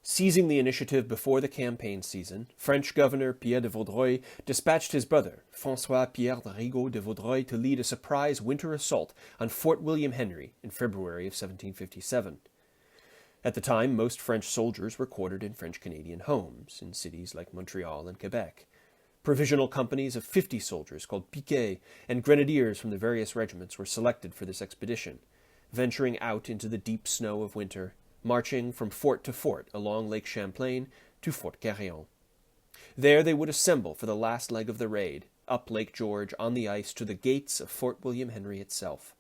Seizing the initiative before the campaign season, French Governor Pierre de Vaudreuil dispatched his brother, François-Pierre de Rigaud de Vaudreuil, to lead a surprise winter assault on Fort William Henry in February of 1757. At the time, most French soldiers were quartered in French-Canadian homes in cities like Montreal and Quebec. Provisional companies of 50 soldiers called piquets and grenadiers from the various regiments were selected for this expedition, venturing out into the deep snow of winter, marching from fort to fort along Lake Champlain to Fort Carillon. There they would assemble for the last leg of the raid, up Lake George on the ice to the gates of Fort William Henry itself.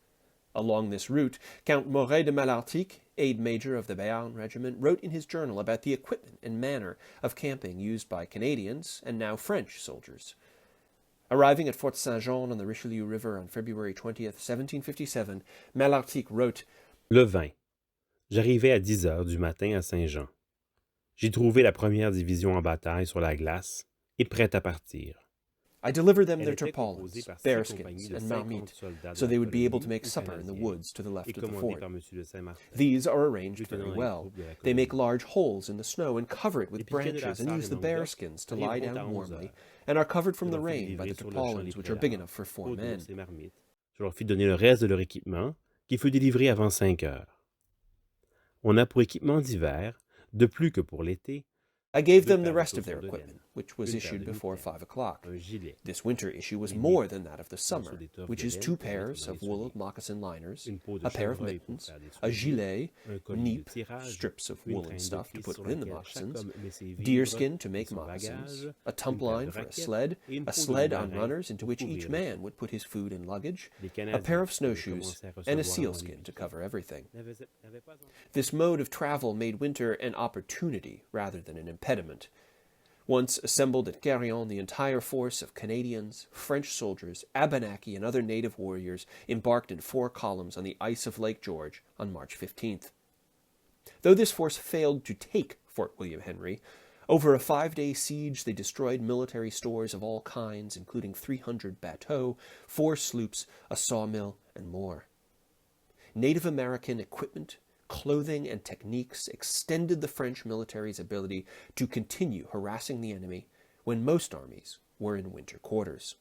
Along this route, Count Moret de Malartic, aide-major of the Béarn Regiment, wrote in his journal about the equipment and manner of camping used by Canadians and now French soldiers. Arriving at Fort Saint-Jean on the Richelieu River on February 20th, 1757, Malartic wrote, Le 20. J'arrivai à 10 heures du matin à Saint-Jean. J'y trouvai la première division en bataille sur la glace et prête à partir. I delivered them their tarpaulins, bearskins, and marmites, so they would be able to make supper in the woods to the left of the fort. These are arranged very well. They make large holes in the snow and cover it with branches and use the bearskins to lie down warmly, and are covered from the rain by the tarpaulins, which are big enough for 4 men. Je leur fis donner le reste de leur équipement, qui fut délivré avant 5 heures. On a pour équipement d'hiver, de plus que pour l'été, I gave them the rest of their equipment, which was issued before 5 o'clock. This winter issue was more than that of the summer, which is 2 pairs of wool moccasin liners, a pair of mittens, a gilet, neap, strips of woolen stuff to put within the moccasins, deerskin to make moccasins, a tumpline for a sled on runners into which each man would put his food and luggage, a pair of snowshoes, and a sealskin to cover everything. This mode of travel made winter an opportunity rather than an impediment. Once assembled at Carillon, the entire force of Canadians, French soldiers, Abenaki, and other native warriors embarked in 4 columns on the ice of Lake George on March 15th. Though this force failed to take Fort William Henry, over a 5-day siege they destroyed military stores of all kinds, including 300 bateaux, 4 sloops, a sawmill, and more. Native American equipment, clothing, and techniques extended the French military's ability to continue harassing the enemy when most armies were in winter quarters.